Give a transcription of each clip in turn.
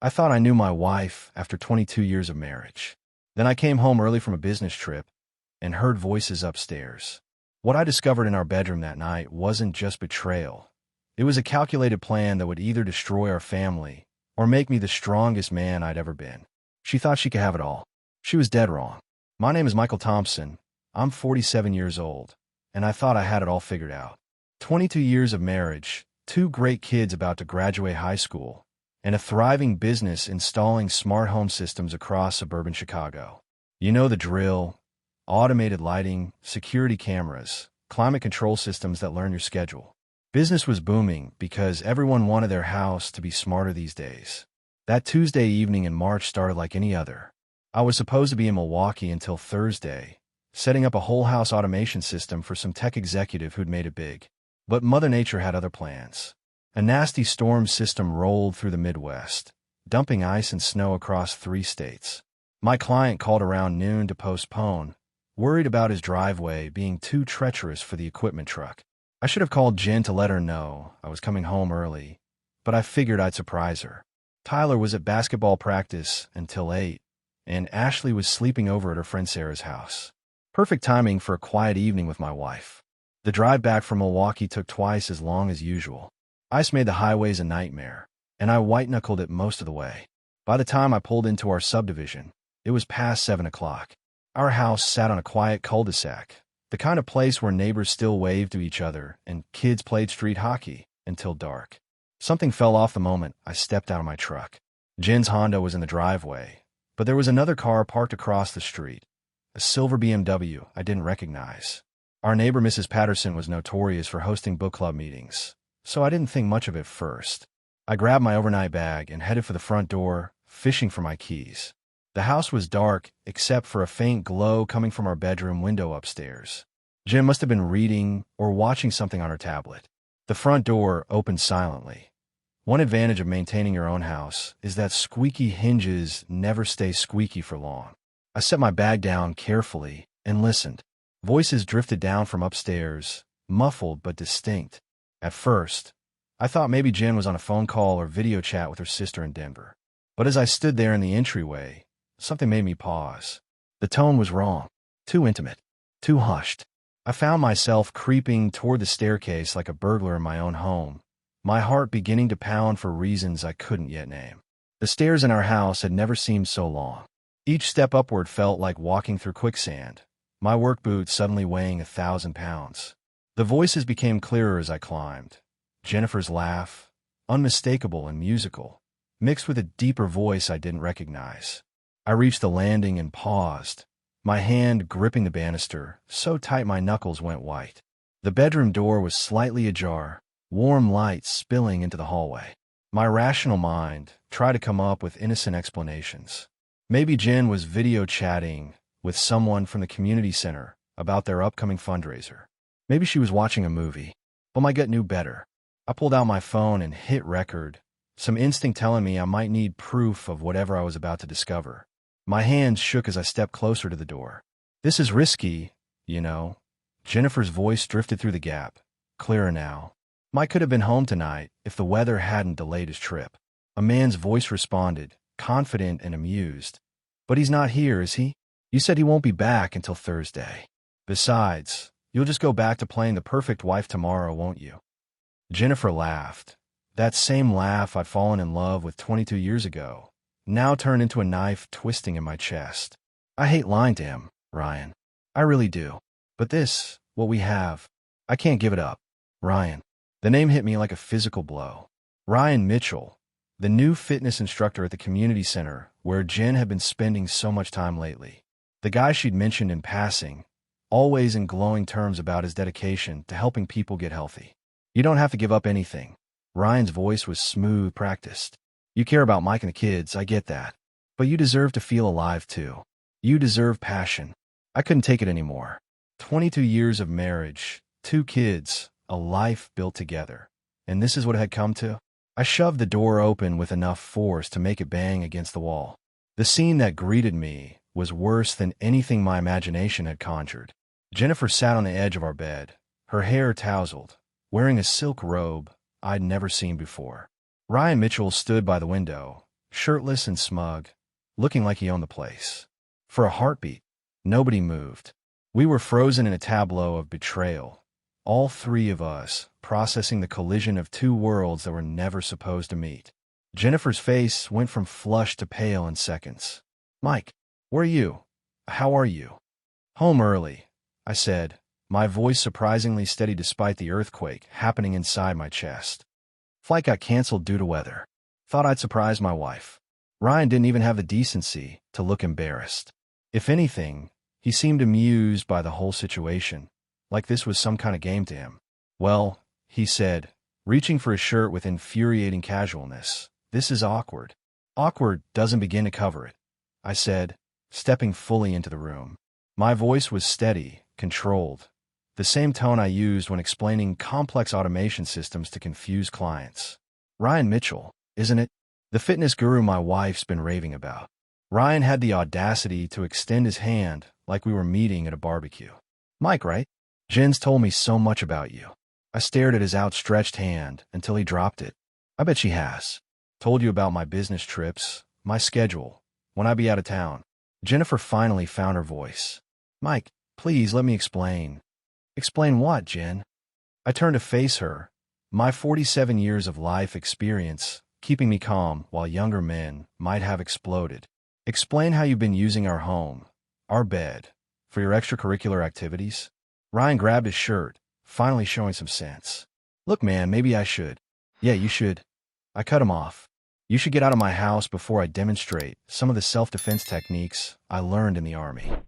I thought I knew my wife after 22 years of marriage. Then I came home early from a business trip and heard voices upstairs. What I discovered in our bedroom that night wasn't just betrayal. It was a calculated plan that would either destroy our family or make me the strongest man I'd ever been. She thought she could have it all. She was dead wrong. My name is Michael Thompson. I'm 47 years old, and I thought I had it all figured out. 22 years of marriage, 2 great kids about to graduate high school, and a thriving business installing smart home systems across suburban Chicago. You know the drill: automated lighting, security cameras, climate control systems that learn your schedule. Business was booming because everyone wanted their house to be smarter these days. That Tuesday evening in March started like any other. I was supposed to be in Milwaukee until Thursday, setting up a whole house automation system for some tech executive who'd made it big. But Mother Nature had other plans. A nasty storm system rolled through the Midwest, dumping ice and snow across 3 states. My client called around noon to postpone, worried about his driveway being too treacherous for the equipment truck. I should have called Jen to let her know I was coming home early, but I figured I'd surprise her. Tyler was at basketball practice until 8, and Ashley was sleeping over at her friend Sarah's house. Perfect timing for a quiet evening with my wife. The drive back from Milwaukee took twice as long as usual. Ice made the highways a nightmare, and I white-knuckled it most of the way. By the time I pulled into our subdivision, it was past 7 o'clock. Our house sat on a quiet cul-de-sac, the kind of place where neighbors still waved to each other and kids played street hockey until dark. Something fell off the moment I stepped out of my truck. Jen's Honda was in the driveway, but there was another car parked across the street, a silver BMW I didn't recognize. Our neighbor, Mrs. Patterson, was notorious for hosting book club meetings, so I didn't think much of it first. I grabbed my overnight bag and headed for the front door, fishing for my keys. The house was dark, except for a faint glow coming from our bedroom window upstairs. Jen must have been reading or watching something on her tablet. The front door opened silently. One advantage of maintaining your own house is that squeaky hinges never stay squeaky for long. I set my bag down carefully and listened. Voices drifted down from upstairs, muffled but distinct. At first, I thought maybe Jen was on a phone call or video chat with her sister in Denver. But as I stood there in the entryway, something made me pause. The tone was wrong. Too intimate. Too hushed. I found myself creeping toward the staircase like a burglar in my own home, my heart beginning to pound for reasons I couldn't yet name. The stairs in our house had never seemed so long. Each step upward felt like walking through quicksand, my work boots suddenly weighing 1,000 pounds. The voices became clearer as I climbed. Jennifer's laugh, unmistakable and musical, mixed with a deeper voice I didn't recognize. I reached the landing and paused, my hand gripping the banister, so tight my knuckles went white. The bedroom door was slightly ajar, warm light spilling into the hallway. My rational mind tried to come up with innocent explanations. Maybe Jen was video chatting with someone from the community center about their upcoming fundraiser. Maybe she was watching a movie. But my gut knew better. I pulled out my phone and hit record, some instinct telling me I might need proof of whatever I was about to discover. My hands shook as I stepped closer to the door. "This is risky, you know." Jennifer's voice drifted through the gap, clearer now. "Mike could have been home tonight if the weather hadn't delayed his trip." A man's voice responded, confident and amused. "But he's not here, is he? You said he won't be back until Thursday. Besides, you'll just go back to playing the perfect wife tomorrow, won't you?" Jennifer laughed. That same laugh I'd fallen in love with 22 years ago, now turned into a knife twisting in my chest. I hate lying to him, Ryan. I really do. But this, what we have, I can't give it up. Ryan. The name hit me like a physical blow. Ryan Mitchell, the new fitness instructor at the community center where Jen had been spending so much time lately. The guy she'd mentioned in passing, always in glowing terms about his dedication to helping people get healthy. "You don't have to give up anything." Ryan's voice was smooth, practiced. "You care about Mike and the kids, I get that. But you deserve to feel alive, too. You deserve passion." I couldn't take it anymore. 22 years of marriage, 2 kids, a life built together. And this is what it had come to? I shoved the door open with enough force to make it bang against the wall. The scene that greeted me was worse than anything my imagination had conjured. Jennifer sat on the edge of our bed, her hair tousled, wearing a silk robe I'd never seen before. Ryan Mitchell stood by the window, shirtless and smug, looking like he owned the place. For a heartbeat, nobody moved. We were frozen in a tableau of betrayal, all three of us processing the collision of two worlds that were never supposed to meet. Jennifer's face went from flushed to pale in seconds. "Mike, where are you? How are you?" "Home early," I said, my voice surprisingly steady despite the earthquake happening inside my chest. "Flight got canceled due to weather. Thought I'd surprise my wife." Ryan didn't even have the decency to look embarrassed. If anything, he seemed amused by the whole situation, like this was some kind of game to him. "Well," he said, reaching for his shirt with infuriating casualness, "this is awkward." "Awkward doesn't begin to cover it," I said, stepping fully into the room. My voice was steady, controlled, the same tone I used when explaining complex automation systems to confused clients. "Ryan Mitchell, isn't it? The fitness guru my wife's been raving about." Ryan had the audacity to extend his hand like we were meeting at a barbecue. "Mike, right? Jen's told me so much about you." I stared at his outstretched hand until he dropped it. "I bet she has. Told you about my business trips, my schedule, when I be out of town." Jennifer finally found her voice. "Mike, please let me explain." "Explain what, Jen?" I turned to face her, my 47 years of life experience keeping me calm while younger men might have exploded. "Explain how you've been using our home, our bed, for your extracurricular activities." Ryan grabbed his shirt, finally showing some sense. "Look, man, maybe I should." "Yeah, you should." I cut him off. "You should get out of my house before I demonstrate some of the self-defense techniques I learned in the Army."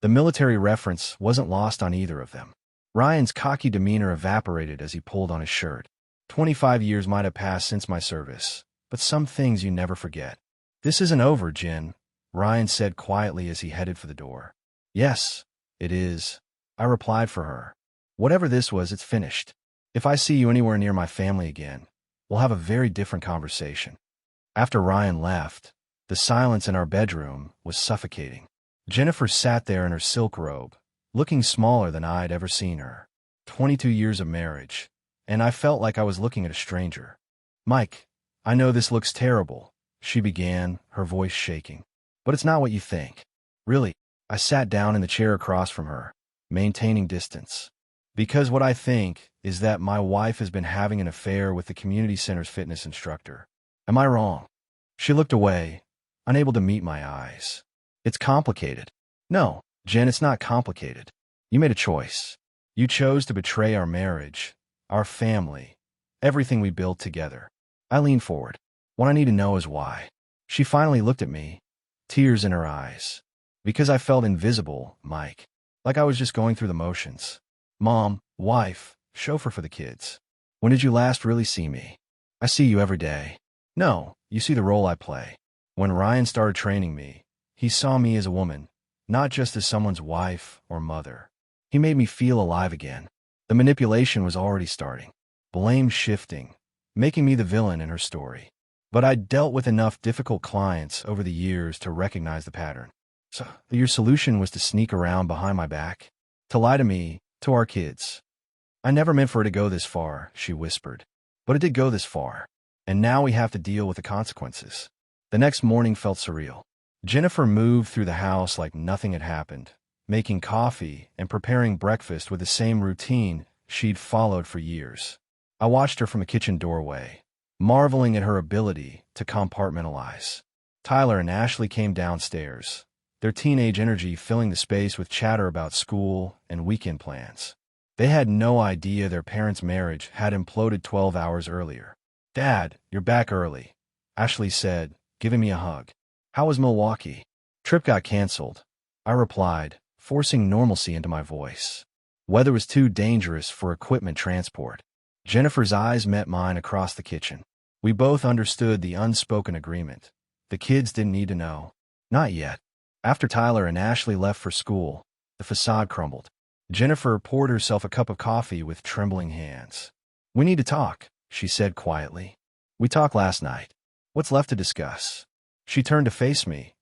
The military reference wasn't lost on either of them. Ryan's cocky demeanor evaporated as he pulled on his shirt. 25 years might have passed since my service, but some things you never forget. "This isn't over, Jen," Ryan said quietly as he headed for the door. "Yes, it is," I replied for her. "Whatever this was, it's finished. If I see you anywhere near my family again, we'll have a very different conversation." After Ryan left, the silence in our bedroom was suffocating. Jennifer sat there in her silk robe, looking smaller than I'd ever seen her. 22 years of marriage, and I felt like I was looking at a stranger. "Mike, I know this looks terrible," she began, her voice shaking. "But it's not what you think. Really." I sat down in the chair across from her, maintaining distance. "Because what I think is that my wife has been having an affair with the community center's fitness instructor. Am I wrong?" She looked away, unable to meet my eyes. "It's complicated." "No, Jen, it's not complicated. You made a choice. You chose to betray our marriage, our family, everything we built together." I leaned forward. "What I need to know is why." She finally looked at me, tears in her eyes. "Because I felt invisible, Mike. Like I was just going through the motions. Mom, wife, chauffeur for the kids. When did you last really see me?" "I see you every day." "No, you see the role I play." When Ryan started training me, he saw me as a woman, not just as someone's wife or mother. He made me feel alive again. The manipulation was already starting. Blame shifting, making me the villain in her story. But I'd dealt with enough difficult clients over the years to recognize the pattern. "So your solution was to sneak around behind my back? To lie to me, to our kids?" "I never meant for it to go this far," she whispered. "But it did go this far. And now we have to deal with the consequences." The next morning felt surreal. Jennifer moved through the house like nothing had happened, making coffee and preparing breakfast with the same routine she'd followed for years. I watched her from a kitchen doorway, marveling at her ability to compartmentalize. Tyler and Ashley came downstairs, their teenage energy filling the space with chatter about school and weekend plans. They had no idea their parents' marriage had imploded 12 hours earlier. "Dad, you're back early," Ashley said, giving me a hug. "How was Milwaukee?" "Trip got canceled," I replied, forcing normalcy into my voice. "Weather was too dangerous for equipment transport." Jennifer's eyes met mine across the kitchen. We both understood the unspoken agreement. The kids didn't need to know. Not yet. After Tyler and Ashley left for school, the facade crumbled. Jennifer poured herself a cup of coffee with trembling hands. "We need to talk," she said quietly. "We talked last night. What's left to discuss?" She turned to face me,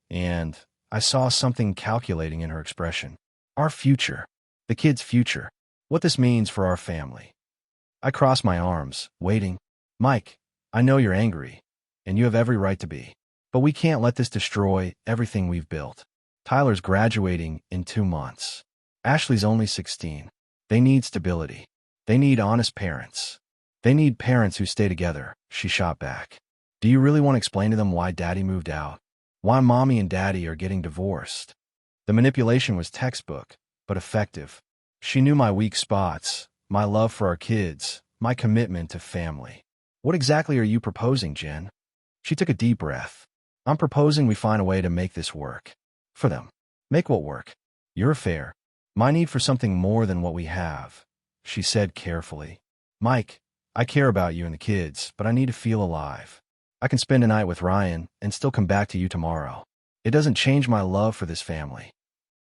and I saw something calculating in her expression. "Our future. The kids' future. What this means for our family." I crossed my arms, waiting. "Mike, I know you're angry. and you have every right to be. But we can't let this destroy everything we've built. Tyler's graduating in 2 months. Ashley's only 16. They need stability. They need honest parents. They need parents who stay together, she shot back. Do you really want to explain to them why Daddy moved out? Why Mommy and Daddy are getting divorced? The manipulation was textbook, but effective. She knew my weak spots, my love for our kids, my commitment to family. What exactly are you proposing, Jen? She took a deep breath. I'm proposing we find a way to make this work. For them. Make what work? Your affair. My need for something more than what we have, she said carefully. Mike, I care about you and the kids, but I need to feel alive. I can spend a night with Ryan and still come back to you tomorrow. It doesn't change my love for this family.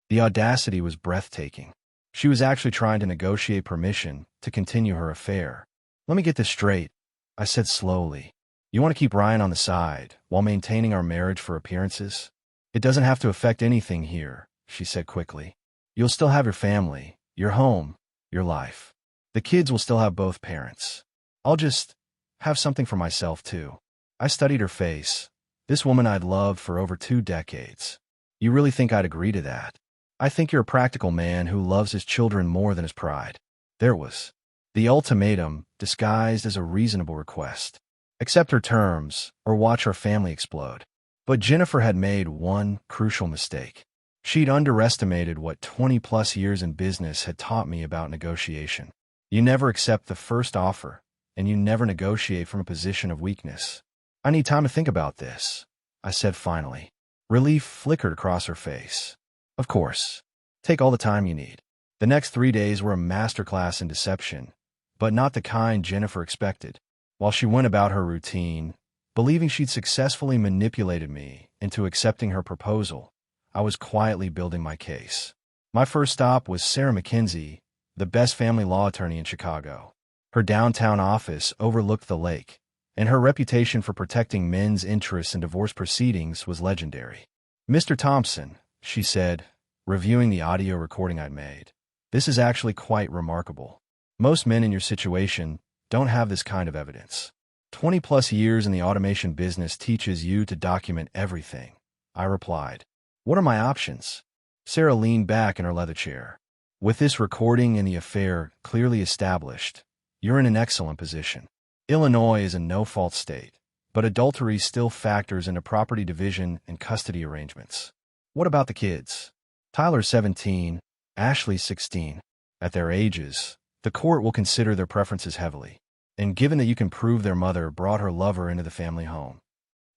The audacity was breathtaking. She was actually trying to negotiate permission to continue her affair. Let me get this straight, I said slowly. You want to keep Ryan on the side while maintaining our marriage for appearances? It doesn't have to affect anything here, she said quickly. You'll still have your family, your home, your life. The kids will still have both parents. I'll just have something for myself, too. I studied her face. This woman I'd loved for over 2 decades. You really think I'd agree to that? I think you're a practical man who loves his children more than his pride. There was the ultimatum disguised as a reasonable request. Accept her terms, or watch our family explode. But Jennifer had made one crucial mistake. She'd underestimated what 20-plus years in business had taught me about negotiation. You never accept the first offer, and you never negotiate from a position of weakness. I need time to think about this, I said finally. Relief flickered across her face. Of course. Take all the time you need. The next 3 days were a masterclass in deception, but not the kind Jennifer expected. While she went about her routine, believing she'd successfully manipulated me into accepting her proposal, I was quietly building my case. My first stop was Sarah McKenzie, the best family law attorney in Chicago. Her downtown office overlooked the lake, and her reputation for protecting men's interests in divorce proceedings was legendary. Mr. Thompson, she said, reviewing the audio recording I'd made, this is actually quite remarkable. Most men in your situation don't have this kind of evidence. 20-plus years in the automation business teaches you to document everything, I replied. What are my options? Sarah leaned back in her leather chair. With this recording and the affair clearly established, you're in an excellent position. Illinois is a no-fault state, but adultery still factors into property division and custody arrangements. What about the kids? Tyler's 17, Ashley's 16. At their ages, the court will consider their preferences heavily, and given that you can prove their mother brought her lover into the family home.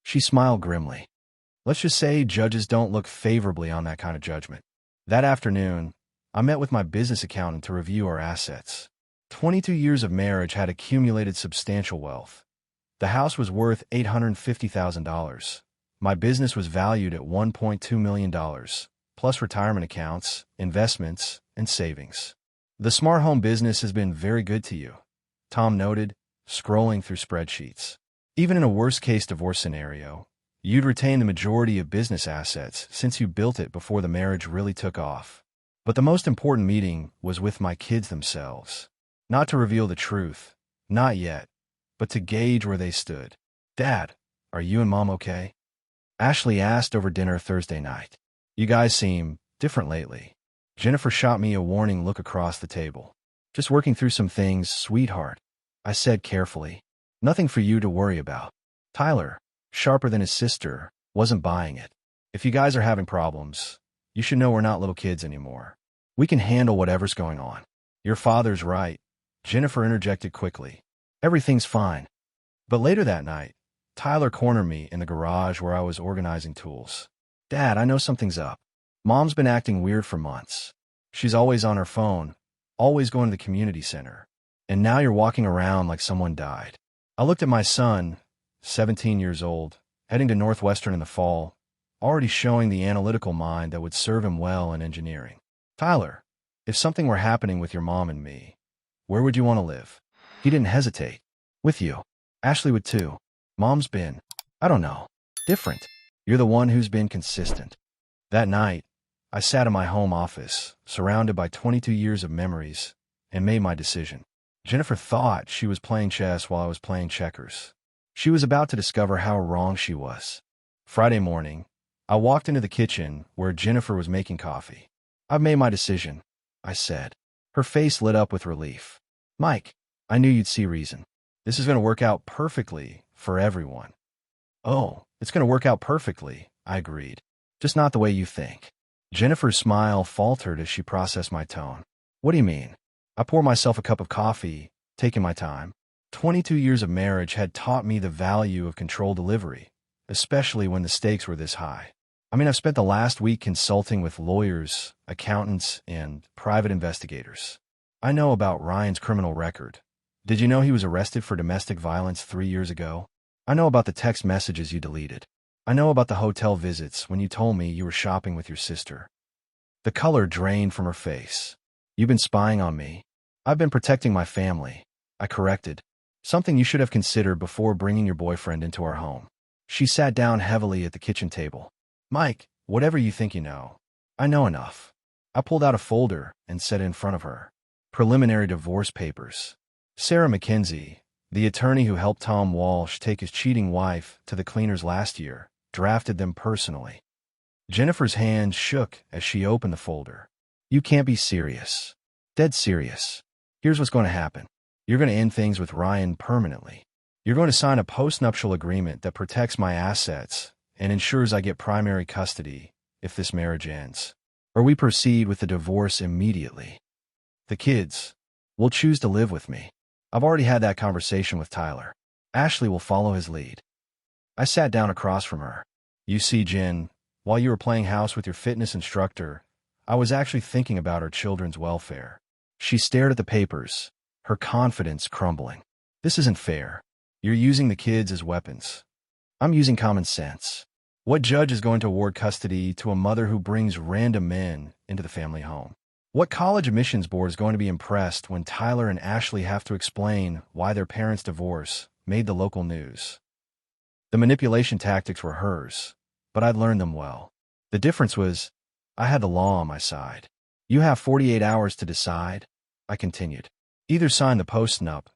She smiled grimly. Let's just say judges don't look favorably on that kind of judgment. That afternoon, I met with my business accountant to review our assets. 22 years of marriage had accumulated substantial wealth. The house was worth $850,000. My business was valued at $1.2 million, plus retirement accounts, investments, and savings. The smart home business has been very good to you, Tom noted, scrolling through spreadsheets. Even in a worst-case divorce scenario, you'd retain the majority of business assets since you built it before the marriage really took off. But the most important meeting was with my kids themselves. Not to reveal the truth, not yet, but to gauge where they stood. Dad, are you and Mom okay? Ashley asked over dinner Thursday night. You guys seem different lately. Jennifer shot me a warning look across the table. Just working through some things, sweetheart, I said carefully. Nothing for you to worry about. Tyler, sharper than his sister, wasn't buying it. If you guys are having problems, you should know we're not little kids anymore. We can handle whatever's going on. Your father's right, Jennifer interjected quickly. Everything's fine. But later that night, Tyler cornered me in the garage where I was organizing tools. Dad, I know something's up. Mom's been acting weird for months. She's always on her phone, always going to the community center. And now you're walking around like someone died. I looked at my son, 17 years old, heading to Northwestern in the fall, already showing the analytical mind that would serve him well in engineering. Tyler, if something were happening with your mom and me, where would you want to live? He didn't hesitate. With you. Ashley would too. Mom's been, I don't know, different. You're the one who's been consistent. That night, I sat in my home office, surrounded by 22 years of memories, and made my decision. Jennifer thought she was playing chess while I was playing checkers. She was about to discover how wrong she was. Friday morning, I walked into the kitchen where Jennifer was making coffee. "I've made my decision," I said. Her face lit up with relief. "Mike, I knew you'd see reason. This is going to work out perfectly for everyone." "Oh, it's going to work out perfectly," I agreed. "Just not the way you think." Jennifer's smile faltered as she processed my tone. "What do you mean?" I poured myself a cup of coffee, taking my time. 22 years of marriage had taught me the value of controlled delivery, especially when the stakes were this high. I've spent the last week consulting with lawyers, accountants, and private investigators. I know about Ryan's criminal record. Did you know he was arrested for domestic violence 3 years ago? I know about the text messages you deleted. I know about the hotel visits when you told me you were shopping with your sister. The color drained from her face. "You've been spying on me." "I've been protecting my family," I corrected. "Something you should have considered before bringing your boyfriend into our home." She sat down heavily at the kitchen table. "Mike, whatever you think you know, I know enough." I pulled out a folder and set it in front of her. Preliminary divorce papers. Sarah McKenzie, the attorney who helped Tom Walsh take his cheating wife to the cleaners last year, drafted them personally. Jennifer's hand shook as she opened the folder. "You can't be serious." "Dead serious. Here's what's going to happen. You're going to end things with Ryan permanently. You're going to sign a postnuptial agreement that protects my assets and ensures I get primary custody if this marriage ends. Or we proceed with the divorce immediately. The kids will choose to live with me. I've already had that conversation with Tyler. Ashley will follow his lead." I sat down across from her. "You see, Jen, while you were playing house with your fitness instructor, I was actually thinking about our children's welfare." She stared at the papers, her confidence crumbling. "This isn't fair. You're using the kids as weapons." "I'm using common sense. What judge is going to award custody to a mother who brings random men into the family home? What college admissions board is going to be impressed when Tyler and Ashley have to explain why their parents' divorce made the local news?" The manipulation tactics were hers, but I'd learned them well. The difference was, I had the law on my side. "You have 48 hours to decide," I continued. "Either sign the postnup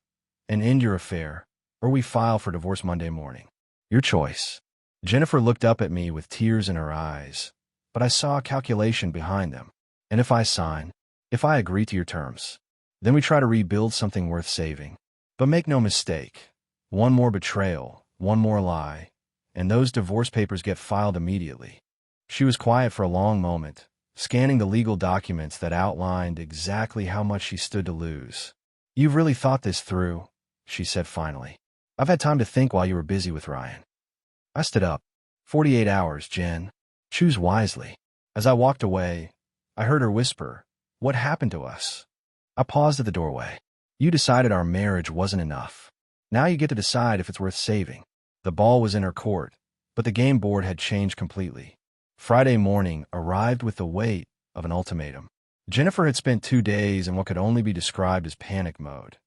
and end your affair, or we file for divorce Monday morning. Your choice." Jennifer looked up at me with tears in her eyes, but I saw a calculation behind them. "And if I sign, if I agree to your terms, then we try to rebuild something worth saving. But make no mistake, one more betrayal, one more lie, and those divorce papers get filed immediately." She was quiet for a long moment, scanning the legal documents that outlined exactly how much she stood to lose. "You've really thought this through," she said finally. "I've had time to think while you were busy with Ryan." I stood up. 48 hours, Jen. Choose wisely." As I walked away, I heard her whisper, "What happened to us?" I paused at the doorway. "You decided our marriage wasn't enough. Now you get to decide if it's worth saving." The ball was in her court, but the game board had changed completely. Friday morning arrived with the weight of an ultimatum. Jennifer had spent 2 days in what could only be described as panic mode,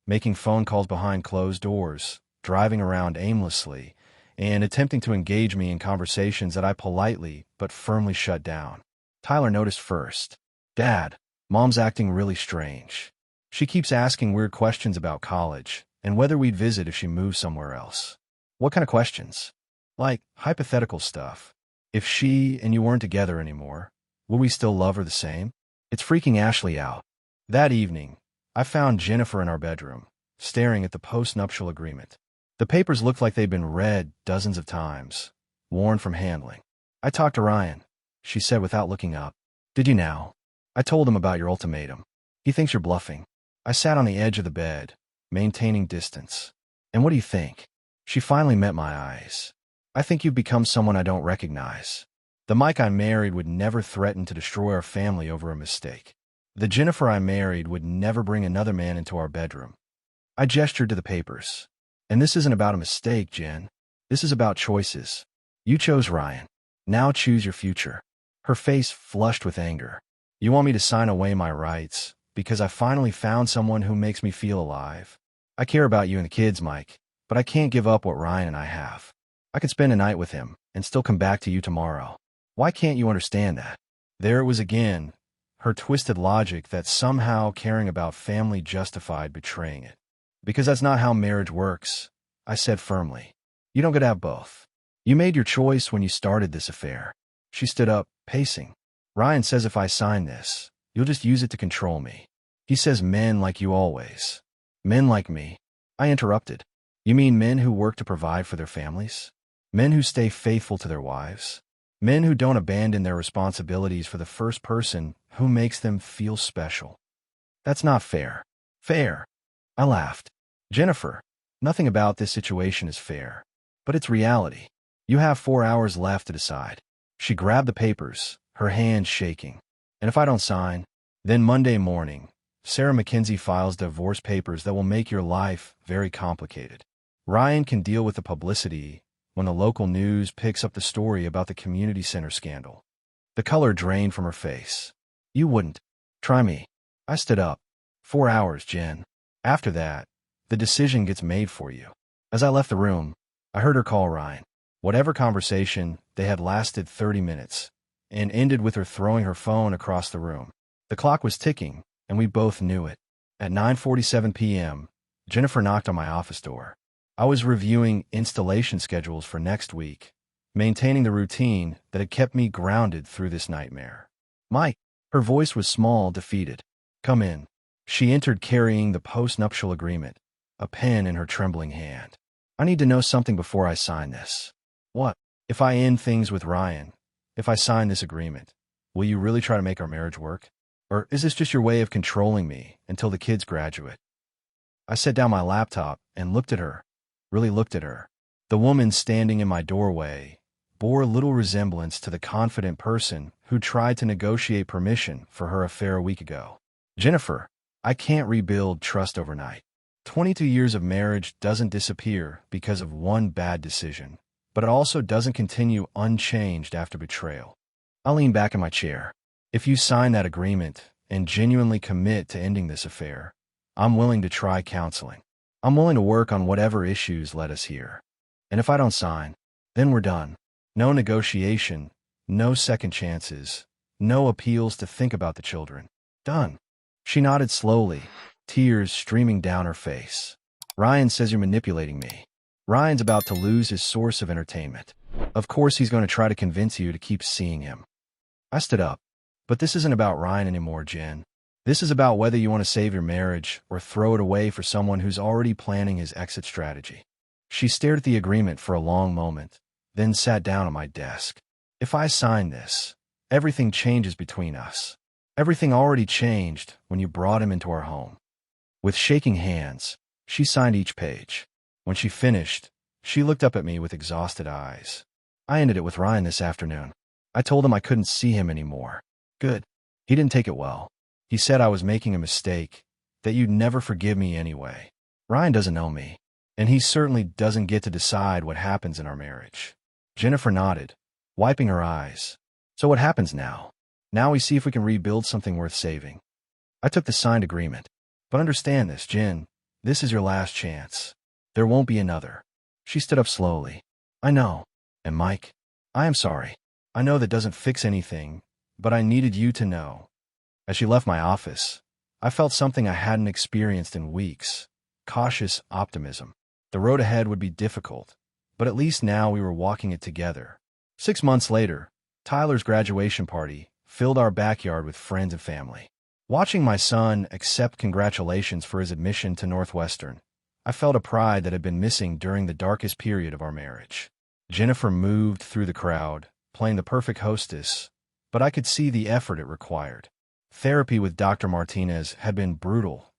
making phone calls behind closed doors, driving around aimlessly, and attempting to engage me in conversations that I politely but firmly shut down. Tyler noticed first. "Dad, Mom's acting really strange. She keeps asking weird questions about college and whether we'd visit if she moved somewhere else." "What kind of questions?" "Like hypothetical stuff. If she and you weren't together anymore, would we still love her the same?" "It's freaking Ashley out." That evening, I found Jennifer in our bedroom, staring at the postnuptial agreement. The papers looked like they'd been read dozens of times, worn from handling. "I talked to Ryan," she said without looking up. "Did you now?" "I told him about your ultimatum. He thinks you're bluffing." I sat on the edge of the bed, maintaining distance. "And what do you think?" She finally met my eyes. "I think you've become someone I don't recognize. The Mike I married would never threaten to destroy our family over a mistake. The Jennifer I married would never bring another man into our bedroom." I gestured to the papers. "And this isn't about a mistake, Jen. This is about choices. You chose Ryan. Now choose your future." Her face flushed with anger. "You want me to sign away my rights because I finally found someone who makes me feel alive? I care about you and the kids, Mike, but I can't give up what Ryan and I have. I could spend a night with him and still come back to you tomorrow. Why can't you understand that?" There it was again, her twisted logic that somehow caring about family justified betraying it. "Because that's not how marriage works," I said firmly. You don't get to have both. You made your choice when you started this affair. She stood up, pacing. Ryan says if I sign this, you'll just use it to control me. He says men like you always. Men like me. I interrupted. You mean men who work to provide for their families? Men who stay faithful to their wives? Men who don't abandon their responsibilities for the first person who makes them feel special? That's not fair. Fair. I laughed. Jennifer, nothing about this situation is fair. But it's reality. You have 4 hours left to decide. She grabbed the papers, her hands shaking. And if I don't sign, then Monday morning, Sarah McKenzie files divorce papers that will make your life very complicated. Ryan can deal with the publicity when the local news picks up the story about the community center scandal. The color drained from her face. You wouldn't. Try me. I stood up. 4 hours, Jen. After that, the decision gets made for you. As I left the room, I heard her call Ryan. Whatever conversation, they had lasted 30 minutes, and ended with her throwing her phone across the room. The clock was ticking, and we both knew it. At 9:47 p.m., Jennifer knocked on my office door. I was reviewing installation schedules for next week, maintaining the routine that had kept me grounded through this nightmare. Mike, her voice was small, defeated. Come in. She entered carrying the post-nuptial agreement, a pen in her trembling hand. I need to know something before I sign this. What? If I end things with Ryan, if I sign this agreement, will you really try to make our marriage work? Or is this just your way of controlling me until the kids graduate? I set down my laptop and looked at her, really looked at her. The woman standing in my doorway bore little resemblance to the confident person who tried to negotiate permission for her affair a week ago. Jennifer, I can't rebuild trust overnight. 22 years of marriage doesn't disappear because of one bad decision, but it also doesn't continue unchanged after betrayal. I leaned back in my chair. If you sign that agreement and genuinely commit to ending this affair, I'm willing to try counseling. I'm willing to work on whatever issues led us here. And if I don't sign, then we're done. No negotiation, no second chances, no appeals to think about the children. Done. She nodded slowly, tears streaming down her face. Ryan says you're manipulating me. Ryan's about to lose his source of entertainment. Of course he's going to try to convince you to keep seeing him. I stood up. But this isn't about Ryan anymore, Jen. This is about whether you want to save your marriage or throw it away for someone who's already planning his exit strategy. She stared at the agreement for a long moment, then sat down at my desk. If I sign this, everything changes between us. Everything already changed when you brought him into our home. With shaking hands, she signed each page. When she finished, she looked up at me with exhausted eyes. I ended it with Ryan this afternoon. I told him I couldn't see him anymore. Good. He didn't take it well. He said I was making a mistake, that you'd never forgive me anyway. Ryan doesn't know me, and he certainly doesn't get to decide what happens in our marriage. Jennifer nodded, wiping her eyes. So what happens now? Now we see if we can rebuild something worth saving. I took the signed agreement. But understand this, Jen, this is your last chance. There won't be another. She stood up slowly. I know. And Mike, I am sorry. I know that doesn't fix anything, but I needed you to know. As she left my office, I felt something I hadn't experienced in weeks. Cautious optimism. The road ahead would be difficult, but at least now we were walking it together. 6 months later, Tyler's graduation party filled our backyard with friends and family. Watching my son accept congratulations for his admission to Northwestern, I felt a pride that had been missing during the darkest period of our marriage. Jennifer moved through the crowd, playing the perfect hostess, but I could see the effort it required. Therapy with Dr. Martinez had been brutal.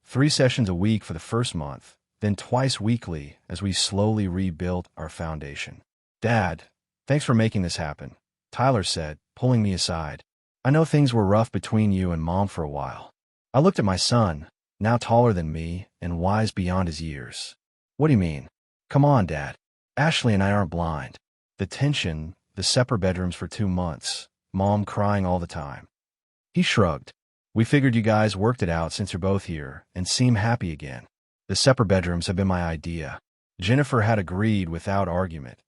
3 sessions a week for the first month, then twice weekly as we slowly rebuilt our foundation. Dad, thanks for making this happen, Tyler said, pulling me aside. I know things were rough between you and Mom for a while. I looked at my son, now taller than me and wise beyond his years. What do you mean? Come on, Dad. Ashley and I aren't blind. The tension, the separate bedrooms for 2 months, Mom crying all the time. He shrugged. We figured you guys worked it out since you're both here and seem happy again. The separate bedrooms have been my idea. Jennifer had agreed without argument,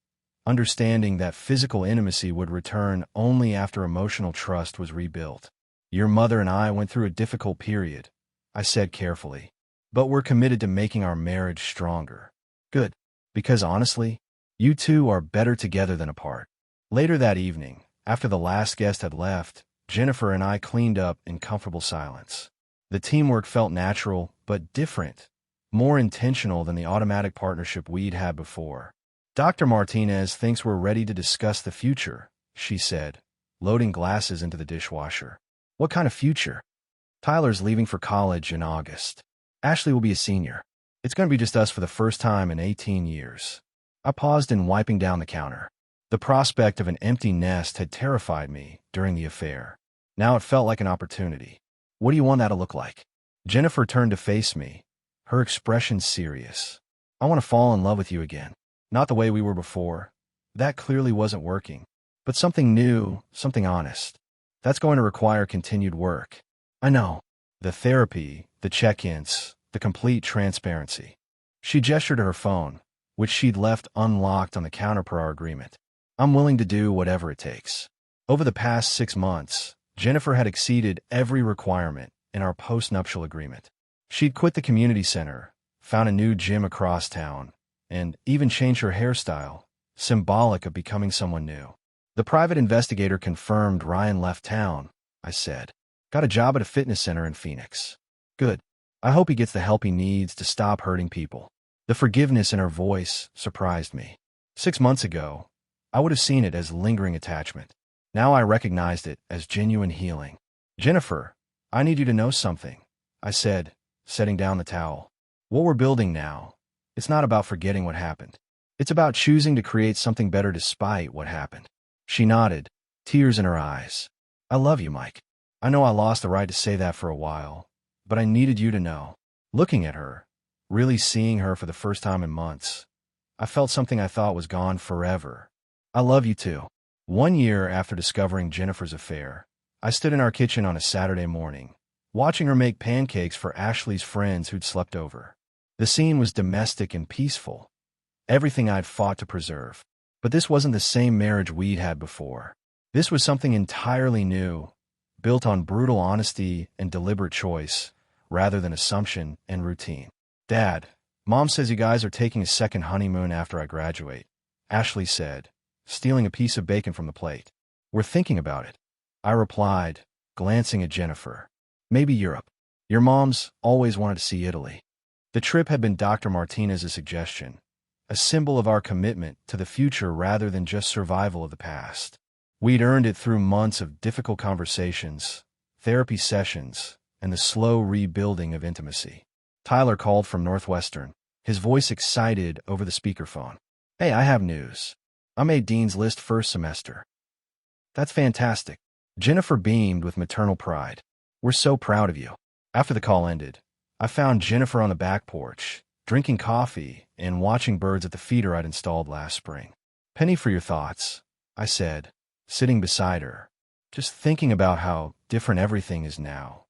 understanding that physical intimacy would return only after emotional trust was rebuilt. Your mother and I went through a difficult period, I said carefully, but we're committed to making our marriage stronger. Good. Because honestly, you two are better together than apart. Later that evening, after the last guest had left, Jennifer and I cleaned up in comfortable silence. The teamwork felt natural, but different, more intentional than the automatic partnership we'd had before. Dr. Martinez thinks we're ready to discuss the future, she said, loading glasses into the dishwasher. What kind of future? Tyler's leaving for college in August. Ashley will be a senior. It's going to be just us for the first time in 18 years. I paused in wiping down the counter. The prospect of an empty nest had terrified me during the affair. Now it felt like an opportunity. What do you want that to look like? Jennifer turned to face me, her expression serious. I want to fall in love with you again. Not the way we were before. That clearly wasn't working. But something new, something honest. That's going to require continued work. I know. The therapy, the check-ins, the complete transparency. She gestured to her phone, which she'd left unlocked on the counter per our agreement. I'm willing to do whatever it takes. Over the past 6 months, Jennifer had exceeded every requirement in our post-nuptial agreement. She'd quit the community center, found a new gym across town, and even changed her hairstyle, symbolic of becoming someone new. The private investigator confirmed Ryan left town, I said. Got a job at a fitness center in Phoenix. Good. I hope he gets the help he needs to stop hurting people. The forgiveness in her voice surprised me. 6 months ago, I would have seen it as lingering attachment. Now I recognized it as genuine healing. Jennifer, I need you to know something, I said, setting down the towel. What we're building now, it's not about forgetting what happened. It's about choosing to create something better despite what happened. She nodded, tears in her eyes. I love you, Mike. I know I lost the right to say that for a while, but I needed you to know. Looking at her, really seeing her for the first time in months, I felt something I thought was gone forever. I love you too. 1 year after discovering Jennifer's affair, I stood in our kitchen on a Saturday morning, watching her make pancakes for Ashley's friends who'd slept over. The scene was domestic and peaceful, everything I'd fought to preserve. But this wasn't the same marriage we'd had before. This was something entirely new, built on brutal honesty and deliberate choice, rather than assumption and routine. Dad, Mom says you guys are taking a second honeymoon after I graduate, Ashley said, stealing a piece of bacon from the plate. We're thinking about it, I replied, glancing at Jennifer. Maybe Europe. Your mom's always wanted to see Italy. The trip had been Dr. Martinez's suggestion, a symbol of our commitment to the future rather than just survival of the past. We'd earned it through months of difficult conversations, therapy sessions, and the slow rebuilding of intimacy. Tyler called from Northwestern, his voice excited over the speakerphone. Hey, I have news. I made Dean's List first semester. That's fantastic. Jennifer beamed with maternal pride. We're so proud of you. After the call ended, I found Jennifer on the back porch, drinking coffee and watching birds at the feeder I'd installed last spring. Penny for your thoughts, I said, sitting beside her, just thinking about how different everything is now.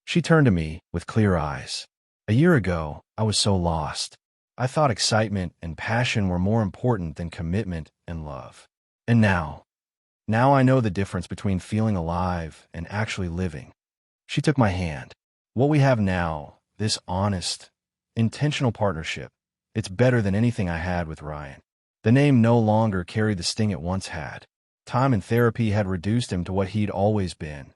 She turned to me with clear eyes. A year ago, I was so lost. I thought excitement and passion were more important than commitment and love. And now I know the difference between feeling alive and actually living. She took my hand. What we have now, this honest, intentional partnership, it's better than anything I had with Ryan. The name no longer carried the sting it once had. Time and therapy had reduced him to what he'd always been,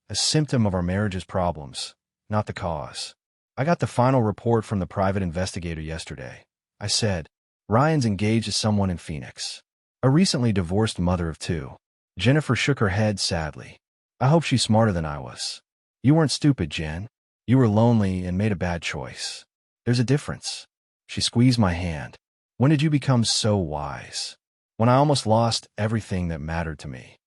a symptom of our marriage's problems, not the cause. I got the final report from the private investigator yesterday. I said, Ryan's engaged to someone in Phoenix, a recently divorced mother of 2. Jennifer shook her head sadly. I hope she's smarter than I was. You weren't stupid, Jen. You were lonely and made a bad choice. There's a difference. She squeezed my hand. When did you become so wise? When I almost lost everything that mattered to me.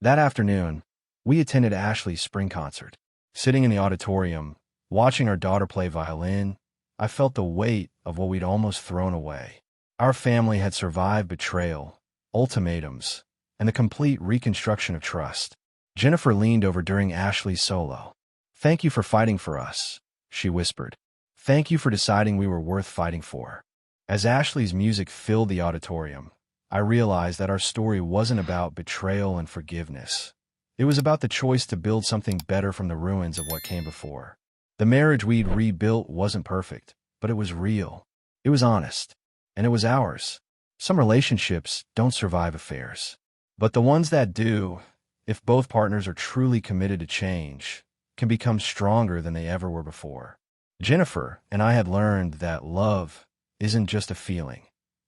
That afternoon, we attended Ashley's spring concert. Sitting in the auditorium, watching our daughter play violin, I felt the weight of what we'd almost thrown away. Our family had survived betrayal, ultimatums, and the complete reconstruction of trust. Jennifer leaned over during Ashley's solo. Thank you for fighting for us, she whispered. Thank you for deciding we were worth fighting for. As Ashley's music filled the auditorium, I realized that our story wasn't about betrayal and forgiveness. It was about the choice to build something better from the ruins of what came before. The marriage we'd rebuilt wasn't perfect, but it was real. It was honest. and it was ours. Some relationships don't survive affairs. But the ones that do, if both partners are truly committed to change, can become stronger than they ever were before. Jennifer and I had learned that love isn't just a feeling.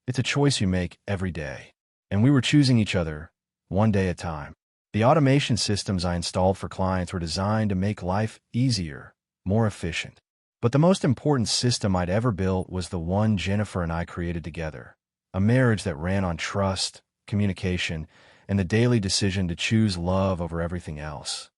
It's a choice you make every day. And we were choosing each other one day at a time. The automation systems I installed for clients were designed to make life easier, more efficient. But the most important system I'd ever built was the one Jennifer and I created together. A marriage that ran on trust, communication, and the daily decision to choose love over everything else.